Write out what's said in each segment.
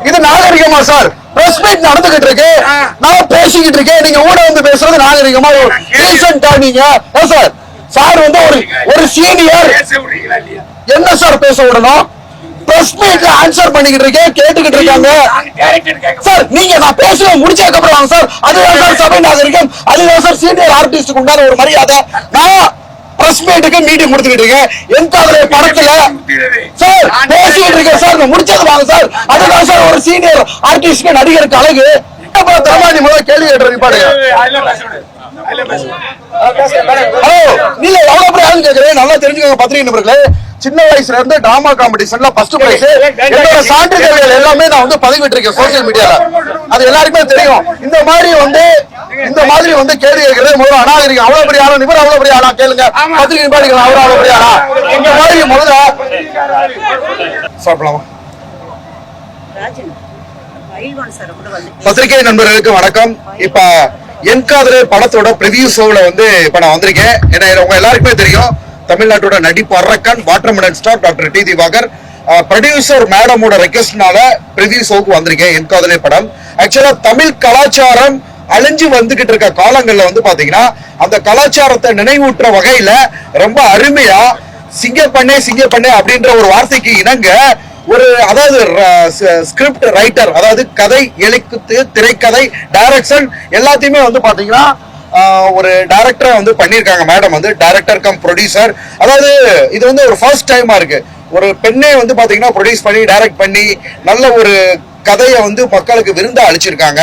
இது நாகரிகமா sir? Press meet நடந்துகிட்டு இருக்கு, நான் பேசிக்கிட்டு இருக்கேன், நீங்க ஊட வந்து பேசுறது நாகரிகமா? நீங்க சார் சார் வந்து ஒரு சீனியர் என்ன சார் பேச விடணும்? பிரஸ் மீட்ல ஆன்சர் பண்ணிக்கிட்டு இருக்கேன், கேட்டுக்கிட்டு இருக்காங்க சார். நீங்க நான் பேச முடிச்சதுக்கு அப்புறம் வாங்க சார். அதுதான் சார் சபை நாகரிகம், அதுதான் சார் சீனியர் ஆர்டிஸ்டுக்கு உண்டான ஒரு மரியாதை. நான் பிரஸ் மீட்டுக்கு மீட்டிங் கொடுத்துக்கிட்டு இருக்கேன், எந்த படத்துல சார் பேசிக்கிட்டு இருக்கேன் சார். முடிச்சது வாங்க சார். அதுதான் சார் ஒரு சீனியர் ஆர்டிஸ்ட் நடிகருக்கு அழகு. தரமானி முதல்ல கேள்வி கேட்டு பாருங்க. ஹலோ, நீங்க எவ்வளவு பேர் ஆளுன்னு கேக்குறேன், நல்லா தெரிஞ்சுக்கோங்க பத்திரிகை நபர்களே. சின்ன வயசுல இருந்து டிராமா காம்படிஷன்ல ஃபர்ஸ்ட் பிரைஸ், என்னோட சான்றிதழ்கள் எல்லாமே நான் வந்து பதிவிட்டு இருக்கேன் சோசியல் மீடியால, அது எல்லாருக்குமே தெரியும். இந்த மாதிரி வந்து கேள்வி கேட்கறது முதல்ல அநாகரிகம். அவ்வளவு பெரிய ஆளா இவர், அவ்வளவு பெரிய ஆளா கேளுங்க பத்திரிகை நிபாடிக்கலாம், அவர் அவ்வளவு பெரிய ஆளா? இந்த மாதிரி முதல்ல சாப்பிடலாமா? பத்திரிகை நண்பர்களுக்கு வணக்கம். இப்ப என் காதலே படத்தோட பிரிவியூ ஷோல வந்து இப்ப நான் வந்திருக்கேன். ஏன்னா உங்க எல்லாருக்குமே தெரியும், தமிழ்நாட்டோட நடிப்பு அரக்கன் watermelon star doctor D Diwakar producer மேடமோட ரெக்வெஸ்ட்னால பிரிவியூ ஷோக்கு வந்திருக்கேன். என் காதலே படம் ஆக்சுவலா தமிழ் கலாச்சாரம் அழிஞ்சு வந்துகிட்டு இருக்க காலங்கள்ல வந்து பாத்தீங்கன்னா அந்த கலாச்சாரத்தை நினைவூட்டுற வகையில ரொம்ப அருமையா சிங்கப்பண்ணே அப்படின்ற ஒரு வார்த்தைக்கு இணங்க ஒரு, அதாவது ஸ்கிரிப்ட் ரைட்டர், அதாவது கதை எழுத்து, திரைக்கதை, டைரக்ஷன் எல்லாத்தையுமே வந்து பாத்தீங்கன்னா ஒரு டைரக்டரா வந்து பண்ணிருக்காங்க மேடம். வந்து டைரக்டர் கம் ப்ரொடியூசர், அதாவது இது வந்து ஒரு ஃபர்ஸ்ட் டைமா இருக்கு. ஒரு பெண்ணே வந்து பாத்தீங்கன்னா ப்ரொடியூஸ் பண்ணி டைரக்ட் பண்ணி நல்ல ஒரு கதையை வந்து மக்களுக்கு விருந்தா அளிச்சிருக்காங்க.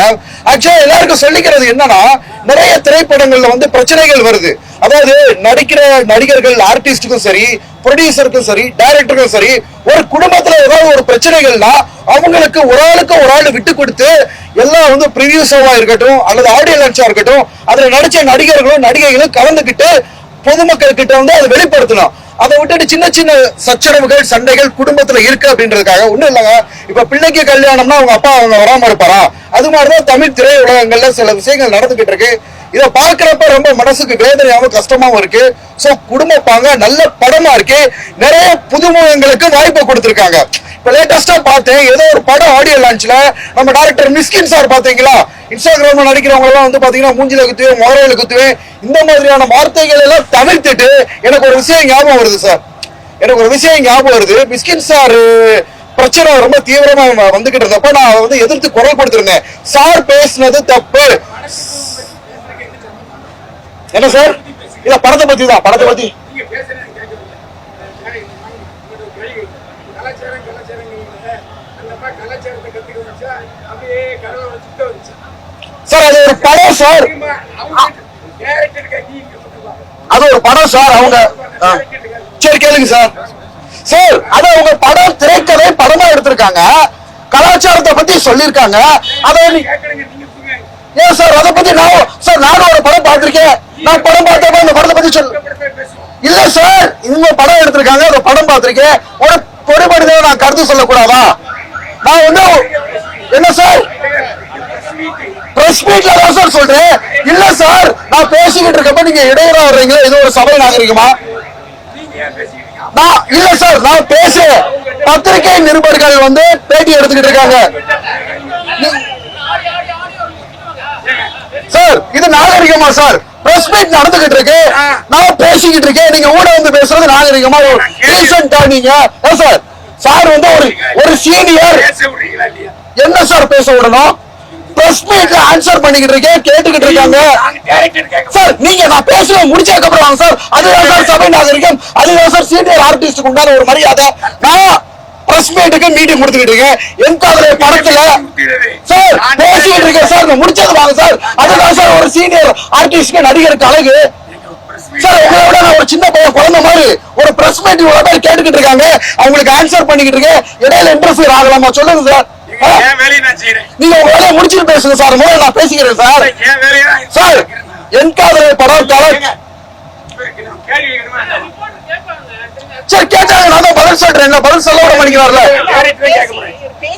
ஆக்சுவலா எல்லாருக்கும் சொல்லிக்கிறது என்னன்னா, நிறைய திரைப்படங்கள்ல வந்து பிரச்சனைகள் வருது. அதாவது நடிக்கிற நடிகர்கள் ஆர்டிஸ்டுக்கும் சரி, ப்ரொடியூசருக்கும் சரி, டைரக்டருக்கும் சரி, ஒரு குடும்பத்துல ஏதாவது ஒரு பிரச்சனைகள்னா அவங்களுக்கு ஒரு ஆள் விட்டு கொடுத்து எல்லாம் வந்து ப்ரிவியூ ஷோவா இருக்கட்டும் அல்லது ஆடியோ லான்ச்சா இருக்கட்டும், அதுல நடிச்ச நடிகர்களும் நடிகைகளும் கலந்துகிட்டு பொதுமக்கள் கிட்ட வந்து அதை வெளிப்படுத்தணும். அதை விட்டுட்டு சின்ன சின்ன சச்சரவுகள் சண்டைகள் குடும்பத்துல இருக்கு அப்படின்றதுக்காக ஒண்ணும் இல்லைங்க. இப்ப பிள்ளைக்கு கல்யாணம்னா அவங்க அப்பா அவங்க வராம இருப்பாரா? அது மாதிரிதான் தமிழ் திரையுலகங்கள்ல சில விஷயங்கள் நடந்துகிட்டு இருக்கு. இதை பார்க்கிறப்ப ரொம்ப மனசுக்கு வேதனையாவும் கஷ்டமாவும் இருக்கு. சோ குடும்ப பாங்க நல்ல படமா இருக்கு. நிறைய புதுமுகங்களுக்கு வாய்ப்பு கொடுத்திருக்காங்க. இப்ப லேட்டஸ்டா பார்த்தேன், ஏதோ ஒரு படம் ஆடியோ லான்ச்ல நம்ம டைரக்டர் மிஸ்கின் சார் பாத்தீங்களா, இன்ஸ்டாகிராம்ல நடிக்கிறவங்க எல்லாம் வந்து பாத்தீங்கன்னா மூஞ்சில குத்துவேன், முகரையில குத்துவேன், இந்த மாதிரியான வார்த்தைகள் எல்லாம் தவிர்த்துட்டு எனக்கு ஒரு விஷயம் ஞாபகம் வருது சார். மிஸ்கின் சார் பிரச்சனை ரொம்ப தீவிரமா வந்துகிட்டு இருந்தப்ப நான் வந்து எதிர்த்து குரல் கொடுத்திருந்தேன். சார் பேசினது தப்பு. என்ன சார்? இல்ல படத்தை பத்தி சார், அது ஒரு படம் சார், அது ஒரு படம் சார். அவங்க சரி கேளுங்க சார். சார் அது அவங்க படம் திரைக்கதை படமா எடுத்திருக்காங்க, கலாச்சாரத்தை பத்தி சொல்லிருக்காங்க. அதை ஏன் சார் அதை பத்தி நானும் ஒரு படம் பார்த்திருக்கேன். நான் படம் பார்த்தப்ப அந்த படத்தை பத்தி இல்ல சார், இவங்க படம் எடுத்திருக்காங்க, அந்த படம் பார்த்திருக்கேன். ஒரு பொறுமனிதனை நான் கருத்து சொல்லக்கூடாதா? நான் வந்து என்ன சார் பிரஸ் மீட்ல தான் சார் சொல்றேன். இல்ல சார், நான் பேசிக்கிட்டு இருக்கப்ப நீங்க இடையூறா வர்றீங்களா? இது ஒரு சபை நாகரிகமா? இல்ல சார், நான் பேசுறேன். பத்திரிகை நிருபர்கள் வந்து பேட்டி எடுத்துக்கிட்டு இருக்காங்க சார். இது நாகரிகமா சார்? பிரஸ் மீட் நடந்துகிட்டு இருக்கு, நான் பேசிக்கிட்டு இருக்கேன், நீங்க ஊட வந்து பேசுறது நாகரிகமா? நீங்க சார் சார் வந்து ஒரு சீனியர் என்ன சார் பேச விடணும்? பிரஸ் மீட்ல ஆன்சர் பண்ணிக்கிட்டு இருக்கேன், கேட்டுக்கிட்டு இருக்காங்க சார். நீங்க நான் பேச முடிச்சதுக்கு அப்புறம் வாங்க சார். அதுதான் சார் சபை நாகரிகம், அதுதான் சார் சீனியர் ஆர்டிஸ்டுக்கு உண்டான ஒரு மரியாதை. நான் பிரஸ் மீட்டுக்கு மீட்டிங் கொடுத்துக்கிட்டு இருக்கேன், என் காதலே படத்துல சார் பேசிக்கிட்டு இருக்கேன் சார். முடிச்சது வாங்க சார். அதுதான் சார் ஒரு சீனியர் ஆர்டிஸ்ட் நடிகருக்கு அழகு சார். உங்களோட நான் ஒரு சின்ன பையன் குழந்தை மாதிரி ஒரு பிரஸ் மீட் இவ்வளவு பேர் கேட்டுக்கிட்டு இருக்காங்க, அவங்களுக்கு ஆன்சர் பண்ணிக்கிட்டு இருக்கேன். இடையில இன்டர்ஃபியர் ஆகலாமா சொல்லுங்க சார். நீங்க உங்க வேலையை முடிச்சுட்டு பேசுங்க சார். முதல்ல நான் பேசிக்கிறேன் சார். சார் என் காதலே படம் சரி கேட்டாங்க, நான் தான் பதில் சொல்றேன். பதில் சொல்ல விட மாட்டேங்கிறார்ல.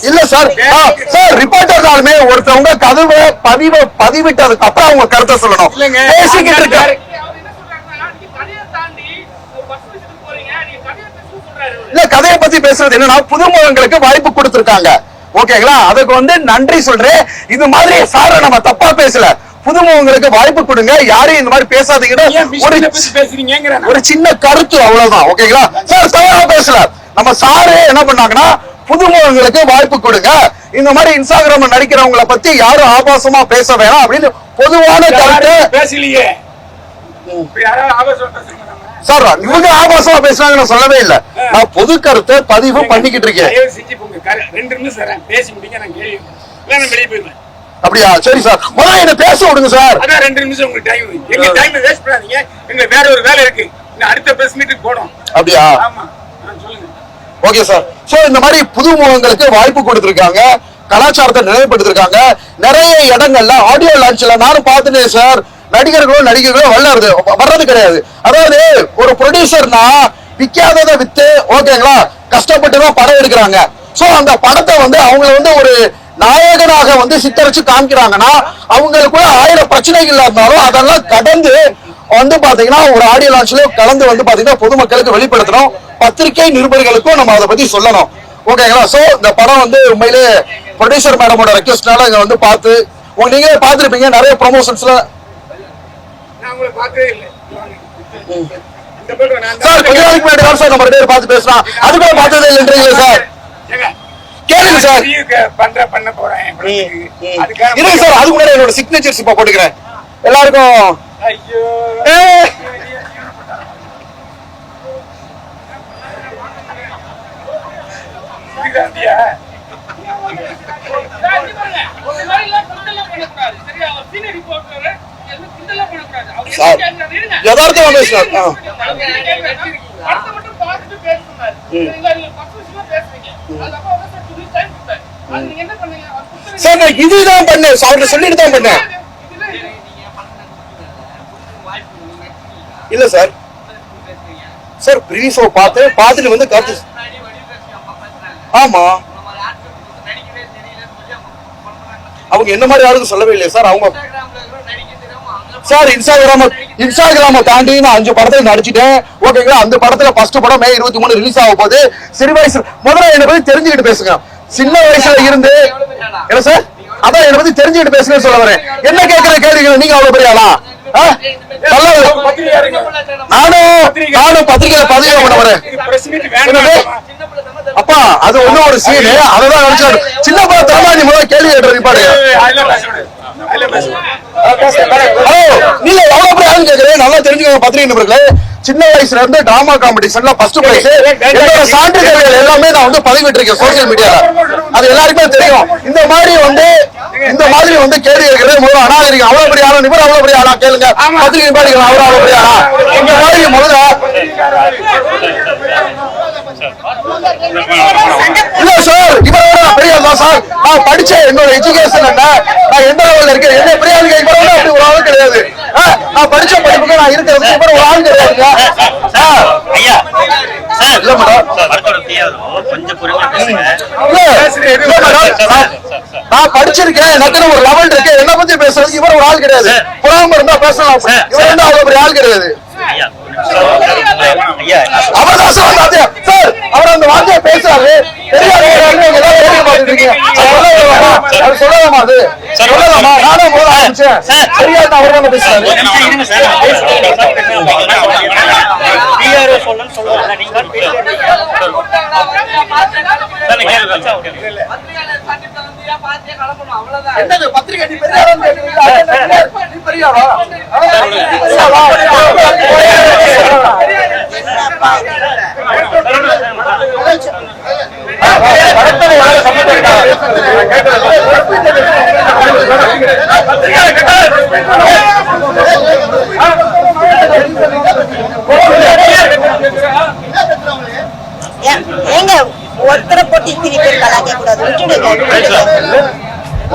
இல்ல சார், சார் ரிப்போர்ட்டர்னாலுமே ஒருத்தவங்க கதவை பதிவிட்டதுக்கு அப்புறம் அவங்க கருத்தை சொல்லணும். பேசிக்கிட்டு இருக்காரு இல்ல கதையை பத்தி பேசுறது என்னன்னா புதுமுகங்களுக்கு வாய்ப்பு கொடுத்திருக்காங்க. ஓகேங்களா, அதுக்கு வந்து நன்றி சொல்றேன். இது மாதிரி சார நம்ம தப்பா பேசல, புதுமுகங்களுக்கு வாய்ப்பு கொடுங்க, யாரையும் இந்த மாதிரி பேசாதீங்க. ஒரு சின்ன கருத்து அவ்வளவுதான். ஓகேங்களா சார், தவறா பேசல. நம்ம சாரு என்ன பண்ணாங்கன்னா புதுமுகங்களுக்கு வாய்ப்பு கொடுங்க, இந்த மாதிரி இன்ஸ்டாகிராம் நடிக்கிறவங்களை பத்தி யாரும் ஆபாசமா பேச வேணாம் அப்படின்னு பொதுவான கருத்து பேசலையே சார். இவங்க ஆபாசமா பேசுறாங்க நான் சொல்லவே இல்ல, நான் பொது கருத்தை பதிவு பண்ணிக்கிட்டு இருக்கேன். அப்படியா, சரி சார், முதல்ல என்ன பேச விடுங்க சார். அதான் 2 நிமிஷம் உங்க டைம், எங்க டைம் வேஸ்ட் பண்ணாதீங்க, எங்க வேற ஒரு வேலை இருக்கு, அடுத்த பிரஸ் மீட்டுக்கு போறோம். அப்படியா, ஆமா சொல்லுங்க. Okay sir. சோ இந்த மாதிரி புதுமுகங்களுக்கு வாய்ப்பு கொடுத்திருக்காங்க, கலாச்சாரத்தை நினைவுபடுத்திருக்காங்க. நிறைய இடங்கள்ல ஆடியோ லான்ச்ல நானும் பார்த்துட்டேன் சார், நடிகர்களும் வர்றது கிடையாது. அதாவது ஒரு ப்ரொடியூசர்னா விக்காததை வித்து, ஓகேங்களா, கஷ்டப்பட்டுதான் படம் எடுக்கிறாங்க. சோ அந்த படத்தை வந்து அவங்களை வந்து ஒரு நாயகனாக வந்து சித்தரிச்சு காமிக்கிறாங்கன்னா அவங்களுக்குள்ள 1000 பிரச்சனைகள் இருந்தாலும் அதெல்லாம் கடந்து வந்து பாத்தீங்கன்னா ஒரு ஆடியோ லான்ச்ல கலந்து வந்து பாத்தீங்கன்னா பொதுமக்களுக்கு வெளிப்படுத்தணும், பத்திரிகை நிருபர்களுக்கும் நம்ம அதை பத்தி சொல்லணும். ஓகேங்களா, சோ இந்த படம் வந்து உண்மையிலே ப்ரொடியூசர் மேடமோட ரெக்வெஸ்ட்னால இங்க வந்து பார்த்து நீங்களே பார்த்திருப்பீங்க நிறைய ப்ரொமோஷன்ஸ்ல. சார் கொஞ்ச நாளைக்கு முன்னாடி தான் சார் நம்ம 2 பேரும் பார்த்து பேசலாம், அதுக்குள்ள பார்த்ததே இல்லைன்றீங்க சார். கேளுங்க சார், பண்ண போறேன். இருங்க சார், அதுக்கு முன்னாடி என்னோட சிக்னேச்சர்ஸ் இப்ப போட்டுக்கிறேன் எல்லாருக்கும். ஐயோ யதார்த்தமா பேசுறாரு சார். நான் இதுதான் பண்ணேன், அவர்கிட்ட சொல்லிட்டு தான் பண்ணேன். இல்ல சார், சார் ப்ரீவியஸ் ஷோ பார்த்துட்டு வந்து கருத்து. ஆமா, அவங்க என்ன மாதிரி யாருக்கும் சொல்லவே இல்லையா சார். அவங்க சார் இன்ஸ்டாகிராம தாண்டி நான் 5 படத்துல நடிச்சிட்டேன். ஓகேங்களா, அந்த படத்துல ஃபர்ஸ்ட் படம் மே 23 ரிலீஸ் ஆக போகுது. சிறு வயசு முதல்ல என்ன பத்தி தெரிஞ்சுக்கிட்டு பேசுங்க. சின்ன வயசுல இருந்து என்ன சார், அதான் என்ன பத்தி தெரிஞ்சுக்கிட்டு பேசுங்க சொல்ல வரேன். என்ன கேட்கிற கேள்விகள் நீங்க அவ்வளவு பெரிய ஆளா? நானும் பத்திரிகையில பதிவு பண்ண வரேன். அப்பா அது ஒண்ணு ஒரு சீனு, அததான் நினைச்சாரு. சின்ன படத்தா நீ முதல்ல கேள்வி கேட்டு நிப்பாடு. நீங்க எவ்வளவு பெரிய ஆளுன்னு கேட்கிறேன், நல்லா தெரிஞ்சுக்கோங்க பத்திரிகை நபர்களே. சின்ன வயசுல இருந்து டிராமா காம்படிஷன்ல ஃபர்ஸ்ட் பிரைஸ், என்னோட சான்றிதழ்கள் எல்லாமே நான் வந்து பதிவிட்டு இருக்கேன் சோசியல் மீடியால, அது எல்லாருக்குமே தெரியும். இந்த மாதிரி வந்து கேள்வி கேட்கறது முதல்ல அநாகரிகம். அவ்வளவு பெரிய ஆளா இவர், அவ்வளவு பெரிய ஆளா கேளுங்க பத்திரிகை நிப்பாடிக்கலாம். அவர் அவ்வளவு பெரிய ஆளா இந்த மாதிரி முதல்ல இல்ல சார், இவரோட பெரிய ஆள் தான் சார். நான் படிச்சேன், என்னோட எஜுகேஷன் என்ன, நான் எந்த லெவல்ல இருக்கேன், என்ன பெரிய ஆளுங்க இவரோட அப்படி ஒரு ஆள் கிடையாது. நான் படிச்ச படிப்புக்கு நான் இருக்கிறது இவர் ஒரு ஆள் கிடையாதுங்க. இல்ல மேடம், நான் படிச்சிருக்கேன், எனக்கு ஒரு லெவல் இருக்கு, என்ன பத்தி பேசுறது இவர் ஒரு ஆள் கிடையாது. புறாம இருந்தா பேசலாம், இவர் வந்து அவ்வளவு பெரிய ஆள் கிடையாது. அவர்தான் சார் அவர் அந்த வார்த்தையை பேசுறாரு. சொல்லலாமா, அது சொல்லலாமா? நானும் போட ஆரம்பிச்சேன், சரியா அவர் தான் பேசுறாரு. பத்திரிகை ஒருத்தரை போட்டு இத்தனை பேர் கலாய்க்க கூடாது.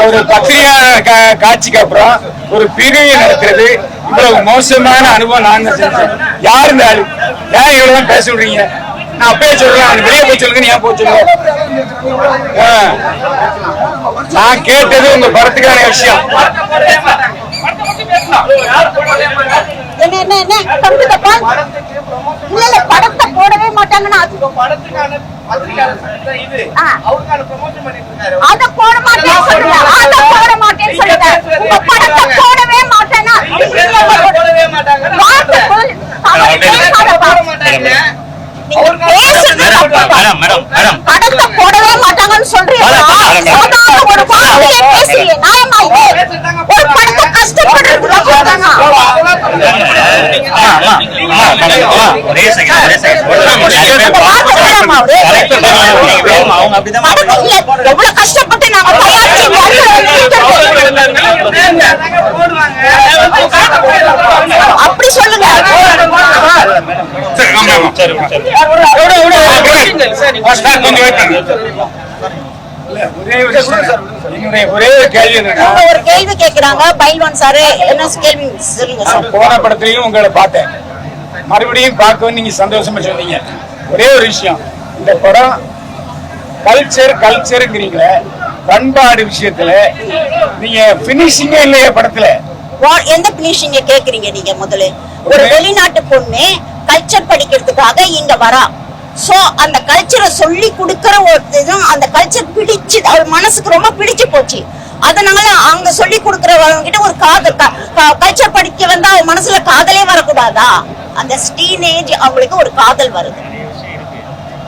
ஒரு பத்திரிகை காட்சிக்கு அப்புறம் ஒரு பிரிவு நடக்கிறது, இவ்வளவு மோசமான அனுபவம் நான் செஞ்சேன். யாரு இந்த ஆளு, ஏன் இவ்வளவு பேச விடுறீங்க? நான் அப்பயே சொல்றேன், வெளியே போய் சொல்லுங்க, ஏன் போய் சொல்லுங்க. நான் கேட்டது உங்க படத்துக்கான விஷயம். என்ன படத்தை போடவே மாட்டேன். மாட்டாங்கன்னா படத்துக்கான பத்திரிகையாளர் இது அவருக்கான ப்ரமோஷன் பண்ணிட்டு இருக்காரு. அத போட மாட்டேன்னு சொல்லுங்க. அத போட மாட்டேன்னு சொல்லுங்க. உங்க படத்தை போடவே மாட்டேன்னா போடவே மாட்டாங்க. வார்த்தை போட மாட்டாங்க. படத்தை போடவே மாட்டாங்கன்னு சொல்றீங்க. ஒரு வார்த்தையை பேசுறீங்க. நியாயமா இது? ஒரு படத்தை கஷ்டப்படுறது எவ்வளவு கஷ்டப்பட்டு நாங்க அப்படி சொல்லுங்க. ஒரே கேள்வி ஒரு கேள்வி கேக்குறாங்க பைல்வான் சார். என்ன கேள்வி சொல்லுங்க சார். போன படத்திலையும் உங்களை பார்த்தேன், மறுபடியும் பார்க்கவும் நீங்க சந்தோஷமா சொன்னீங்க. ஒரே ஒரு விஷயம், இந்த படம் கல்ச்சருங்கிறீங்களே, பண்பாடு விஷயத்துல நீங்க பினிஷிங்கே இல்லையா படத்துல? எந்த பினிஷிங்க கேக்குறீங்க நீங்க? முதல்ல ஒரு வெளிநாட்டு பொண்ணு கல்ச்சர் படிக்கிறதுக்காக இங்க வரா. சோ அந்த கல்ச்சரை சொல்லி கொடுக்கற ஒரு இதுவும் அந்த கல்ச்சர் பிடிச்சு அவள் மனசுக்கு ரொம்ப பிடிச்சு போச்சு. அதனால அங்க சொல்லி கொடுக்கறவங்க கிட்ட ஒரு காதல் கல்ச்சர் படிக்க வந்தா அவ மனசுல காதலே வரக்கூடாதா? அந்த டீனேஜ் அவங்களுக்கு ஒரு காதல் வருது.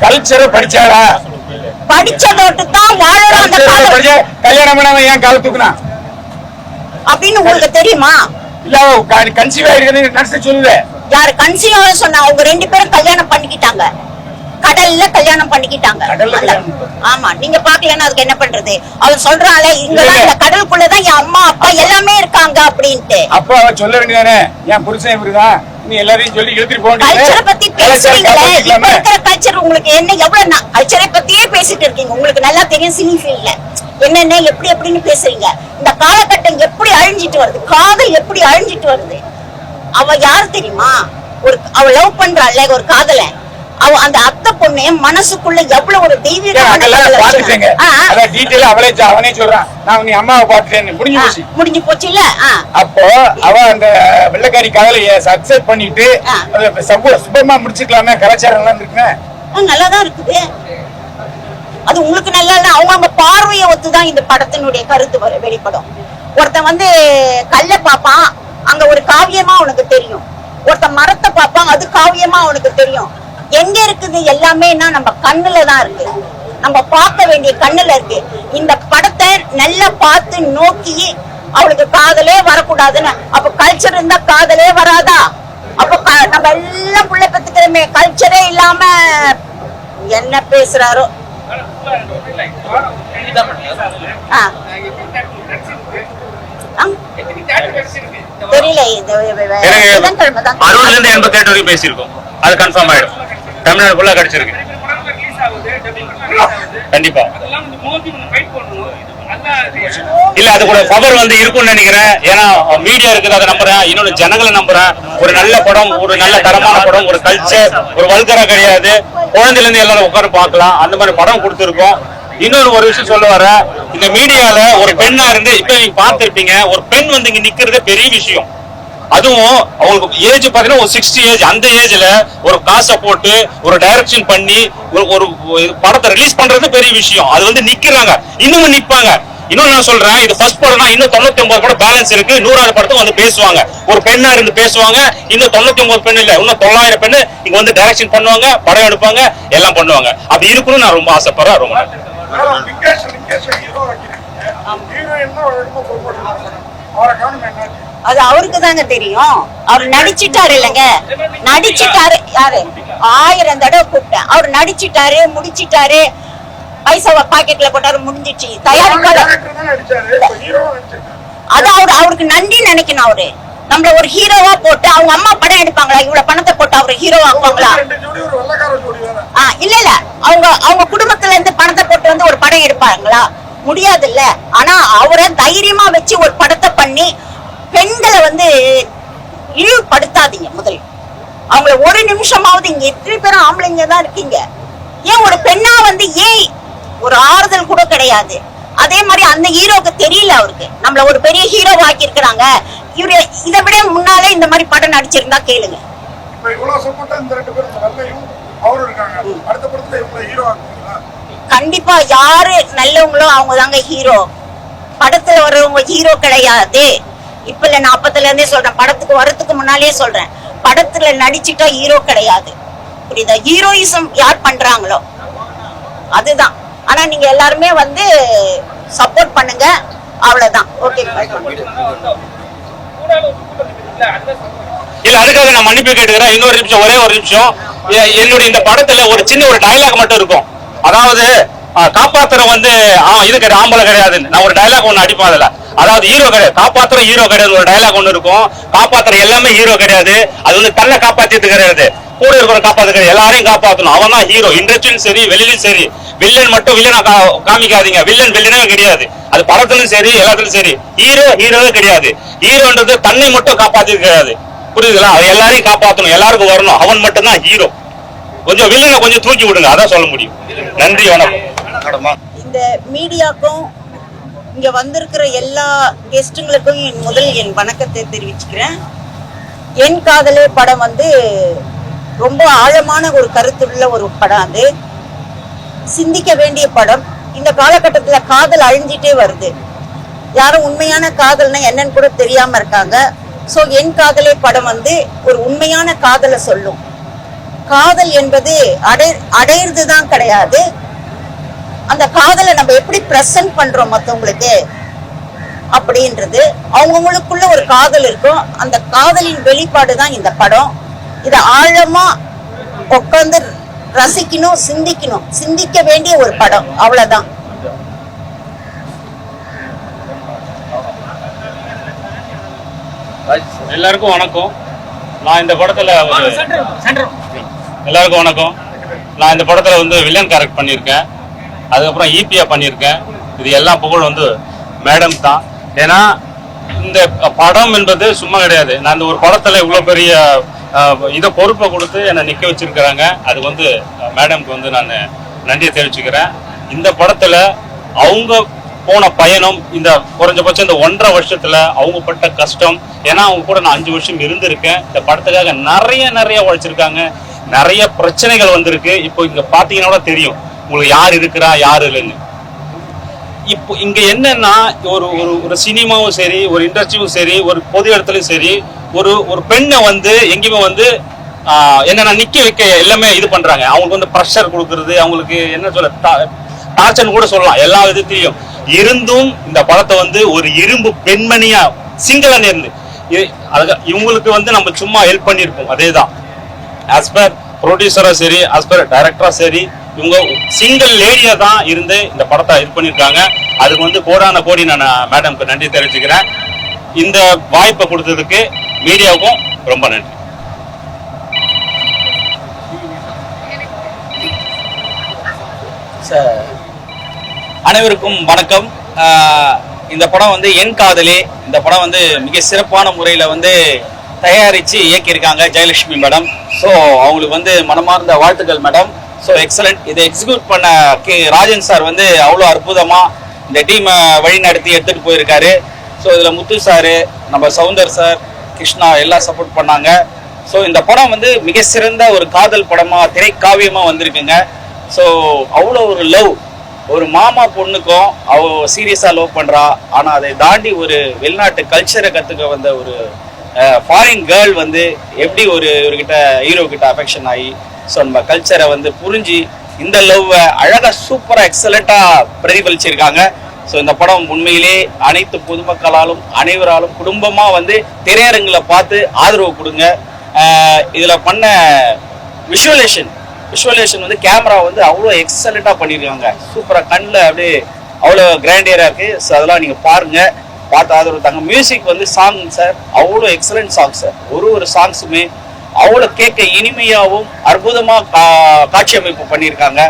கல்ச்சரை படிச்சாரா? படிச்சதோட்டு தான் வாழறோம். அந்த காதல் கல்யாணம் பண்ணாம ஏன் கால தூக்குனா அப்படின்னு உங்களுக்கு தெரியுமா? இல்ல கன்சீவ் ஆயிருக்குன்னு நர்ஸ் சொல்லுது. யாரு கன்சீவ் சொன்னா? அவங்க 2 பேரும் கல்யாணம் பண்ணிக்கிட்டாங்க. கடல்ல கல்யாணம் பண்ணிக்கிட்டாங்க. ஆமா, நீங்க பாக்கலன்னா அதுக்கு என்ன பண்றது? அவன் சொல்றாளே இங்கதான் இந்த கடலுக்குள்ளதான் என் அம்மா அப்பா எல்லாமே இருக்காங்க அப்படின்ட்டு. அப்ப அவ சொல்ல வேண்டியதானே, என் புருஷன் இப்படிதான், நீ எல்லாரையும் சொல்லி எழுதிட்டு போக. கல்ச்சரை பத்தி பேசுறீங்களே, இப்ப இருக்கிற கல்ச்சர் உங்களுக்கு என்ன? எவ்வளவு கல்ச்சரை பத்தியே பேசிட்டு இருக்கீங்க. உங்களுக்கு நல்லா தெரியும் சினி ஃபீல்ட்ல என்னென்ன எப்படி எப்படின்னு பேசுறீங்க. இந்த காலகட்டம் எப்படி அழிஞ்சிட்டு வருது, காதல் எப்படி அழிஞ்சிட்டு வருது. அவ யாரு தெரியுமா? அவ லவ் பண்றாள் ஒரு காதல. அவ அந்த அத்தை பொண்ணு மனசுக்குள்ள எவ்வளவு ஒரு அவனே சொல்றான், நான் நீ அம்மாவை பாத்துட்டேன்னு முடிஞ்சு போச்சு இல்ல? அப்போ அவ அந்த வெள்ளக்காரி காதல சக்சஸ் பண்ணிட்டு சுபமா முடிச்சுக்கலாமே. கலாச்சாரம் எல்லாம் இருக்குங்க, நல்லாதான் இருக்குது. அது உங்களுக்கு நல்லா இல்ல, அவங்க பார்வையை ஒத்துதான் இந்த படத்தினுடைய கருத்து வெளிப்படும். ஒருத்தன் வந்து கல்ல பாப்பான், அங்க ஒரு காவியமா உனக்கு தெரியும். ஒருத்தன் மரத்தை பாப்பான், அது காவியமா உனக்கு தெரியும். எங்க இருக்குது எல்லாமே? நம்ம கண்ணுல தான் இருக்கு. நம்ம பார்க்க வேண்டிய கண்ணுல இருக்கு. இந்த படத்தை நல்லா பார்த்து நோக்கி அவளுக்கு காதலே வரக்கூடாதுன்னு. அப்ப கல்ச்சர் இருந்தா காதலே வராதா? அப்ப நம்ம எல்லாம் புள்ள பெத்துக்கிறோமே, கல்ச்சரே இல்லாம என்ன பேசுறாரோ. தெரியல. அறுபதுல இருந்து 88 வரைக்கும் பேசியிருக்கோம். அது கன்ஃபார்ம் ஆயிடும். தமிழ்நாடு ஃபுல்லா கிடைச்சிருக்கு. கண்டிப்பா இல்ல, அது கூட பவர் வந்து இருக்கும்னு நினைக்கிறேன். ஏன்னா மீடியா இருக்குது, அதை நம்புறேன். இன்னொன்னு ஜனங்களை நம்புறேன். ஒரு நல்ல படம், ஒரு நல்ல தரமான படம், ஒரு கல்ச்சர், ஒரு வல்கரா கிடையாது. குழந்தைல இருந்து எல்லாரும் உட்காந்து பார்க்கலாம். அந்த மாதிரி படம் கொடுத்துருக்கோம். இன்னொரு ஒரு விஷயம் சொல்ல வர, இந்த மீடியால ஒரு பெண்ணா இருந்து இப்ப நீங்க பார்த்திருப்பீங்க, ஒரு பெண் வந்து இங்க நிக்கிறது பெரிய விஷயம். அதுவும் அவங்களுக்கு ஏஜ் பாத்தீங்கன்னா ஒரு 60 ஏஜ். அந்த ஏஜ்ல ஒரு காசை போட்டு ஒரு டைரக்ஷன் பண்ணி ஒரு படத்தை ரிலீஸ் பண்றது பெரிய விஷயம். அது வந்து நிக்கிறாங்க, இன்னும் நிப்பாங்க. இன்னும் நான் சொல்றேன், இது ஃபர்ஸ்ட் படம், இன்னும் 99 கூட பேலன்ஸ் இருக்கு. 100வது படத்துக்கு வந்து பேசுவாங்க. ஒரு பெண்ணா இருந்து பேசுவாங்க. இன்னும் 99 பெண் இல்ல, இன்னும் 900 பெண்ணு இங்க வந்து டைரக்ஷன் பண்ணுவாங்க, படம் எடுப்பாங்க, எல்லாம் பண்ணுவாங்க. அப்படி இருக்கணும்னு நான் ரொம்ப ஆசைப்படுறேன். ரொம்ப நன்றி. அது அவருக்கு தாங்க தெரியும். அவர் நடிச்சிட்டாரு இல்லங்க, நடிச்சிட்டாரு. யாரு 1000 தடவை கூப்பிட்டேன். அவர் நடிச்சிட்டாரு, முடிச்சிட்டாரு, பைசாவை பாக்கெட்ல போட்டாரு, முடிஞ்சிச்சு. தயாரிப்பாளர் அது அவருக்கு நன்றி நினைக்கணும். அவரு நம்மள ஒரு ஹீரோவா போட்டு, அவங்க அம்மா படம் எடுப்பாங்களா? இவ்வளவு பணத்தை போட்டு அவரை ஹீரோவா ஆக்குவாங்களா? இல்ல அவங்க குடும்பத்துல இருந்து பணத்தை போட்டு வந்து ஒரு படம் எடுப்பாங்களா? முடியாது இல்ல. ஆனா அவரை தைரியமா வச்சு ஒரு படத்தை பண்ணி பெண்களை வந்து இழிவுபடுத்தாதீங்க. முதல் அவங்கள ஒரு நிமிஷமாவது, இங்க எத்தனை பேரும் ஆம்பளைங்க தான் இருக்கீங்க, ஏன் ஒரு பெண்ணா வந்து ஏன் ஒரு ஆறுதல் கூட கிடையாது? அதே மாதிரி அந்த ஹீரோக்கு தெரியல, அவருக்கு நம்மள ஒரு பெரிய ஹீரோ ஆக்கி இருக்கிறாங்க. இவரு இதை விட முன்னாலே இந்த மாதிரி படம் நடிச்சிருந்தா கேளுங்க. இப்ப இவ்வளவு சப்போர்ட்டா இந்த 2 பேரும் வெள்ளையும் அவரும் இருக்காங்க. அடுத்த படத்துல இவங்க ஹீரோ ஆக்குவீங்களா? கண்டிப்பா யாரு நல்லவங்களோ அவங்க தாங்க ஹீரோ. படத்துல வர்றவங்க ஹீரோ கிடையாது. இப்ப இல்ல, நான் அப்பத்துல இருந்தே சொல்றேன், படத்துக்கு வர்றதுக்கு முன்னாலே சொல்றேன், படத்துல நடிச்சுட்டா ஹீரோ கிடையாது. புரியுதா? ஹீரோயிசம் யார் பண்றாங்களோ அதுதான். ஆனா நீங்க எல்லாருமே வந்து சப்போர்ட் பண்ணுங்க, அவ்வளவுதான். ஓகே. இல்ல, அதுக்காக நான் மன்னிப்பு கேட்டுக்கிறேன். இன்னொரு நிமிஷம், ஒரே ஒரு நிமிஷம். என்னுடைய இந்த படத்துல ஒரு சின்ன ஒரு டயலாக் மட்டும் இருக்கும். அதாவது காப்பாத்துற வந்து இது கிடையாது, ஆம்பளை கிடையாது. நான் ஒரு டயலாக் ஒண்ணு அடிப்பேன் அதுல. அதாவது ஹீரோ கிடையாது, காப்பாத்துற ஹீரோ கிடையாது. ஒரு டயலாக் ஒண்ணு இருக்கும். காப்பாத்துற எல்லாமே ஹீரோ கிடையாது. அது வந்து தன்னை காப்பாத்திட்டு கிடையாது, கூட இருக்கிற காப்பாத்து கிடையாது, எல்லாரையும் காப்பாத்தணும். அவன் தான் ஹீரோ. இண்டஸ்ட்ரியும் சரி, வெளியிலும் சரி. வில்லன் மட்டும் வில்லனா காமிக்காதீங்க. வில்லன் வில்லனே கிடையாது. அது படத்துலயும் சரி, எல்லாத்துலயும் சரி. ஹீரோவே கிடையாது. ஹீரோன்றது தன்னை மட்டும் காப்பாத்தி கிடையாது. புரியுதுங்களா? அவன் எல்லாரையும் காப்பாத்தணும், எல்லாருக்கும் வரணும். அவன் மட்டும் தான் ஹீரோ. கொஞ்சம் வில்லனை கொஞ்சம் தூக்கி விடுங்க, அதான் சொல்ல முடியும். நன்றி, வணக்கம். இந்த மீடியாக்கும் இங்க வந்திருக்கிற எல்லா கெஸ்ட்டுங்களுக்கும் என் வணக்கத்தை தெரிவிச்சுக்கிறேன். என் காதலே படம் வந்து ரொம்ப ஆழமான ஒரு கருத்துள்ள ஒரு படம். அது சிந்திக்க வேண்டிய படம். இந்த காலகட்டத்துல காதல் அழிஞ்சிட்டே வருது. யாரும் உண்மையான காதல்னா என்னன்னு கூட தெரியாம இருக்காங்க. சோ என் காதலே படம் வந்து ஒரு உண்மையான காதலை சொல்லும். காதல் என்பது அடையிறதுதான் கிடையாது, அந்த காதலை நம்ம எப்படி பிரசன்ட் பண்றோம் மத்தவங்களுக்கு அப்படின்றது. அவங்கவுங்களுக்குள்ள ஒரு காதல் இருக்கும், அந்த காதலின் வெளிப்பாடு தான் இந்த படம். இத ஆழமா உட்கார்ந்து ரசிக்கணும், சிந்திக்க வேண்டிய ஒரு படம், அவ்வளவுதான். எல்லாருக்கும் வணக்கம். நான் இந்த படத்துல எல்லாருக்கும் வணக்கம். நான் இந்த படத்துல வந்து வில்லன் கேரக்டர் பண்ணியிருக்கேன், அதுக்கப்புறம் ஈபியா பண்ணியிருக்கேன். இது எல்லா புகழும் வந்து மேடம் தான். ஏன்னா இந்த படம் என்பது சும்மா கிடையாது. நான் இந்த ஒரு படத்துல இவ்வளவு பெரிய இதை பொறுப்பை கொடுத்து என்னை நிக்க வச்சிருக்கிறாங்க. அது வந்து மேடம்க்கு வந்து நான் நன்றியை தெரிவிச்சுக்கிறேன். இந்த படத்துல அவங்க போன பயணம், இந்த குறைஞ்சபட்சம் இந்த 1.5 வருஷத்துல அவங்க பட்ட கஷ்டம். ஏன்னா அவங்க கூட நான் 5 வருஷம் இருந்திருக்கேன். இந்த படத்துக்காக நிறைய உழைச்சிருக்காங்க. நிறைய பிரச்சனைகள் வந்திருக்கு. இப்போ இங்க பாத்தீங்கன்னா தெரியும் உங்களுக்கு யார் இருக்கிறா யாரு இல்லைன்னு. இப்போ இங்க என்னன்னா ஒரு சினிமாவும் சரி, ஒரு இண்டஸ்ட்ரியும் சரி, ஒரு பொது இடத்துலயும் சரி, ஒரு பெண்ணை வந்து எங்கேயுமே வந்து என்னன்னா நிக்க வைக்க எல்லாமே இது பண்றாங்க. அவங்களுக்கு வந்து ப்ரெஷர் கொடுக்கறது, அவங்களுக்கு என்ன சொல்ல டார்ச்சர்னு கூட சொல்லலாம். எல்லா விதத்திலையும் இருந்தும் இந்த படத்தை வந்து ஒரு இரும்பு பெண்மணியா சிங்களா நேர்ந்து இவங்களுக்கு வந்து நம்ம சும்மா ஹெல்ப் பண்ணியிருப்போம். அதேதான் ஆஸ் பர் ப்ரொடியூசரா சரி, ஆஸ் பர் டைரக்டரா சரி, இவங்க சிங்கிள் லேடியா தான் இருந்து இந்த படத்தை இது பண்ணியிருக்காங்க. அதுக்கு வந்து கோடான கோடி நான் மேடம்க்கு நன்றி தெரிவிச்சுக்கிறேன். இந்த வாய்ப்பை கொடுத்ததுக்கு மீடியாவுக்கும் ரொம்ப நன்றி. அனைவருக்கும் வணக்கம். இந்த படம் வந்து என் காதலே. இந்த படம் வந்து மிக சிறப்பான முறையில் வந்து தயாரித்து இயக்கியிருக்காங்க ஜெயலட்சுமி மேடம். ஸோ அவங்களுக்கு வந்து மனமார்ந்த வாழ்த்துக்கள் மேடம். So excellent. இதை எக்ஸிக்யூட் பண்ண ராஜன் சார் வந்து அவ்வளோ அற்புதமாக இந்த டீமை வழி நடத்தி எடுத்துகிட்டு போயிருக்காரு. ஸோ இதில் முத்து சார், நம்ம சவுந்தர் சார், கிருஷ்ணா எல்லாம் சப்போர்ட் பண்ணாங்க. ஸோ இந்த படம் வந்து மிக சிறந்த ஒரு காதல் படமாக, திரைக்காவியமாக வந்திருக்குங்க. ஸோ அவ்வளோ ஒரு லவ், ஒரு மாமா பொண்ணுக்கும் அவ சீரியஸா லவ் பண்றா. ஆனா அதை தாண்டி ஒரு வெளிநாட்டு கல்ச்சரை கத்துக்க வந்த ஒரு ஃபாரின் கேர்ள் வந்து எப்படி இவர்கிட்ட ஹீரோ கிட்ட அஃபெக்ஷன் ஆகி ஸோ நம்ம கல்ச்சரை வந்து புரிஞ்சு இந்த லவ்வை அழகா சூப்பரா எக்ஸலண்டா பிரதிபலிச்சிருக்காங்க. ஸோ இந்த படம் உண்மையிலே அனைத்து பொதுமக்களாலும் அனைவராலும் குடும்பமா வந்து திரையரங்குல பார்த்து ஆதரவு கொடுங்க. இதுல பண்ண விஷுவலேஷன் வந்து கேமரா வந்து அவ்வளோ எக்ஸலண்டா பண்ணியிருக்காங்க. சூப்பரா கண்ணில் அப்படியே அவ்வளோ கிராண்டியரா இருக்கு. ஸோ அதெல்லாம் நீங்க பாருங்க, பார்த்து ஆதரவு தாங்க. மியூசிக் வந்து சாங் சார் அவ்வளோ எக்ஸலண்ட் சாங் சார். ஒரு சாங்ஸுமே அவ்வளோ கேட்க இனிமையாகவும் அற்புதமா காட்சி அமைப்பு பண்ணியிருக்காங்க.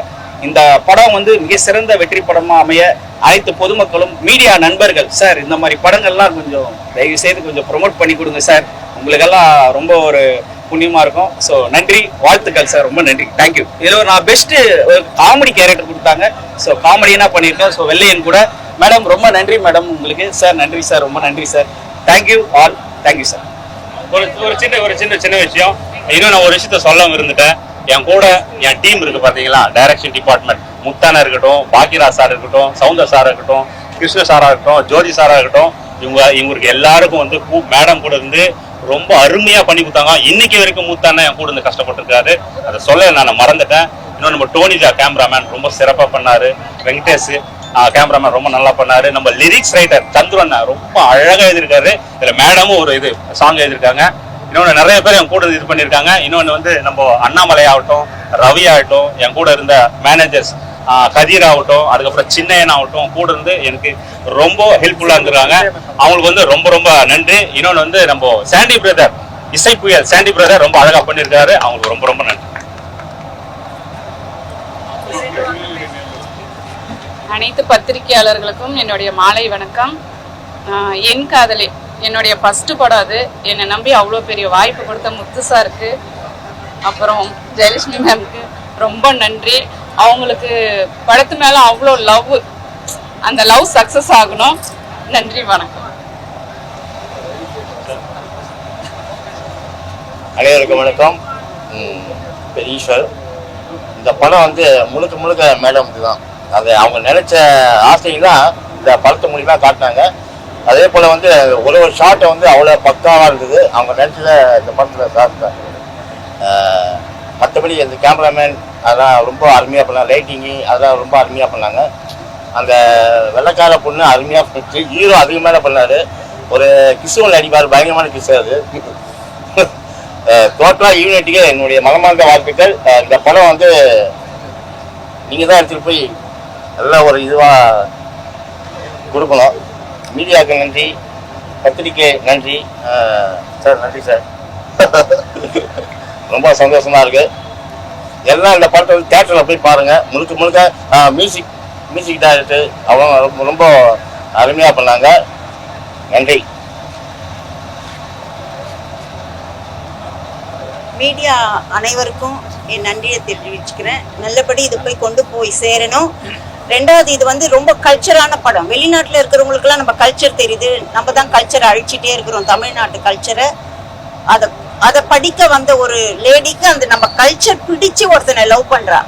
இந்த படம் வந்து மிக சிறந்த வெற்றி படமா அமைய அனைத்து பொதுமக்களும் மீடியா நண்பர்கள் சார் இந்த மாதிரி படங்கள்லாம் கொஞ்சம் தயவு செய்து கொஞ்சம் ப்ரொமோட் பண்ணி கொடுங்க சார். உங்களுக்கெல்லாம் ரொம்ப ஒரு புண்ணியமா இருக்கும். ஸோ நன்றி, வாழ்த்துக்கள் சார், ரொம்ப நன்றி, தேங்க்யூ. இதில் நான் பெஸ்ட் ஒரு காமெடி கேரக்டர் கொடுத்தாங்க. ஸோ காமெடினா பண்ணியிருக்கேன். ஸோ வெள்ளையன் கூட மேடம் ரொம்ப நன்றி மேடம் உங்களுக்கு சார். நன்றி சார், ரொம்ப நன்றி sir. Thank you all, thank you sir. ஒரு சின்ன விஷயம். இன்னும் நான் ஒரு விஷயத்த சொல்ல இருந்துட்டேன். என் கூட என் டீம் இருக்கு பாத்தீங்களா, டைரக்ஷன் டிபார்ட்மெண்ட், முத்தானா இருக்கட்டும், பாக்கியராஜ் சார் இருக்கட்டும், சவுந்தர் சாரா இருக்கட்டும், கிருஷ்ண சாரா இருக்கட்டும், ஜோதி சாரா இருக்கட்டும், இவங்களுக்கு எல்லாருக்கும் வந்து மேடம் கூட இருந்து ரொம்ப அருமையா பண்ணி கொடுத்தாங்க. இன்னைக்கு வரைக்கும் முத்தானா என் கூட இருந்து கஷ்டப்பட்டிருக்காரு. அதை சொல்ல நான் மறந்துட்டேன். இன்னும் நம்ம டோனிஜா கேமராமேன் ரொம்ப சிறப்பா பண்ணாரு. வெங்கடேஷ் கேமராமேன் ரொம்ப நல்லா பண்ணாரு. நம்ம லிரிக்ஸ் ரைட்டர் சந்துரு ரொம்ப அழகா எழுதியிருக்காரு. இதுல மேடமும் ஒரு இது சாங் எழுதியிருக்காங்க. இன்னொன்று நிறைய பேர் என் கூட இது பண்ணியிருக்காங்க. இன்னொன்று வந்து நம்ம அண்ணாமலை ஆகட்டும், ரவி ஆகட்டும், என் கூட இருந்த மேனேஜர்ஸ் கதீர் ஆகட்டும், அதுக்கப்புறம் சின்னையன் ஆகட்டும், கூட இருந்து எனக்கு ரொம்ப ஹெல்ப்ஃபுல்லாக இருந்திருக்காங்க. அவங்களுக்கு வந்து ரொம்ப ரொம்ப நன்றி. இன்னொன்று வந்து நம்ம சாண்டி பிரதர், இசை புயல் சாண்டி பிரதர் ரொம்ப அழகா பண்ணியிருக்காரு. அவங்களுக்கு ரொம்ப ரொம்ப நன்றி. அனைத்து பத்திரிகையாளர்களுக்கும் என்னுடைய மாலை வணக்கம். என் காதலே என்னுடைய ஃபர்ஸ்ட் படம். அது என்னை நம்பி அவ்வளோ பெரிய வாய்ப்பு கொடுத்த முத்து சாருக்கு, அப்புறம் ஜெயலட்சுமி மேம்க்கு ரொம்ப நன்றி. அவங்களுக்கு படத்து மேலே அவ்வளோ லவ், அந்த லவ் சக்ஸஸ் ஆகணும். நன்றி, வணக்கம். அனைவருக்கும் வணக்கம். ஈஸ்வர். இந்த படம் வந்து முழுக்க முழுக்க மேடம் தான். அது அவங்க நினைச்ச ஆசையும் தான் இந்த படத்து மூலியமாக காட்டினாங்க. அதே போல் வந்து ஒரு ஷாட்டை வந்து அவ்வளோ பக்காவாக இருந்தது. அவங்க நினைச்சத இந்த படத்தில் சாப்பிட்டாங்க. மற்றபடி அந்த கேமராமேன் அதெல்லாம் ரொம்ப அருமையாக பண்ணாங்க. லைட்டிங்கு அதெல்லாம் ரொம்ப அருமையாக பண்ணாங்க. அந்த வெள்ளைக்கார பொண்ணு அருமையாக பண்ணிச்சு. ஹீரோ அதிகமாக பண்ணார். ஒரு கிசுவல் அடிப்பார், பயங்கரமான கிசு அது. டோட்டலாக யூனிட்டுக்கு என்னுடைய மனமார்ந்த வாழ்த்துக்கள். இந்த படம் வந்து நீங்கள் தான் எடுத்துகிட்டு போய் நல்ல ஒரு இதுவாக கொடுக்கணும். மீடியாவுக்கு நன்றி, பத்திரிக்கை நன்றி சார். நன்றி சார். ரொம்ப சந்தோஷமாக இருக்குது. எல்லாம் இந்த படத்தை வந்து தேட்டரில் போய் பாருங்கள். முழுக்க முழுக்க மியூசிக் டைரக்டர் அவங்க ரொம்ப ரொம்ப அருமையாக பண்ணாங்க. நன்றி. மீடியா அனைவருக்கும் என் நன்றியை தெரிவிச்சுக்கிறேன். நல்லபடி இது கொண்டு போய் சேரணும். ரெண்டாவது, இது வந்து ரொம்ப கல்ச்சரான படம். வெளிநாட்டில் இருக்கிறவங்களுக்குலாம் நம்ம கல்ச்சர் தெரியுது. நம்ம தான் கல்ச்சரை அழிச்சிட்டே இருக்கிறோம், தமிழ்நாட்டு கல்ச்சரை. அதை படிக்க வந்த ஒரு லேடிக்கு அந்த நம்ம கல்ச்சர் பிடிச்சு ஒருத்தனை லவ் பண்றா,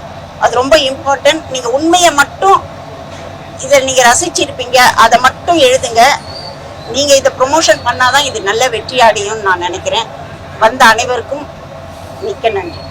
அது ரொம்ப இம்பார்ட்டன்ட். நீங்க உண்மையை மட்டும் இதை நீங்க ரசிச்சிருப்பீங்க, அதை மட்டும் எழுதுங்க. நீங்க இதை ப்ரொமோஷன் பண்ணாதான் இது நல்ல வெற்றி அடையும்னு நான் நினைக்கிறேன். வந்த அனைவருக்கும் மிக்க நன்றி.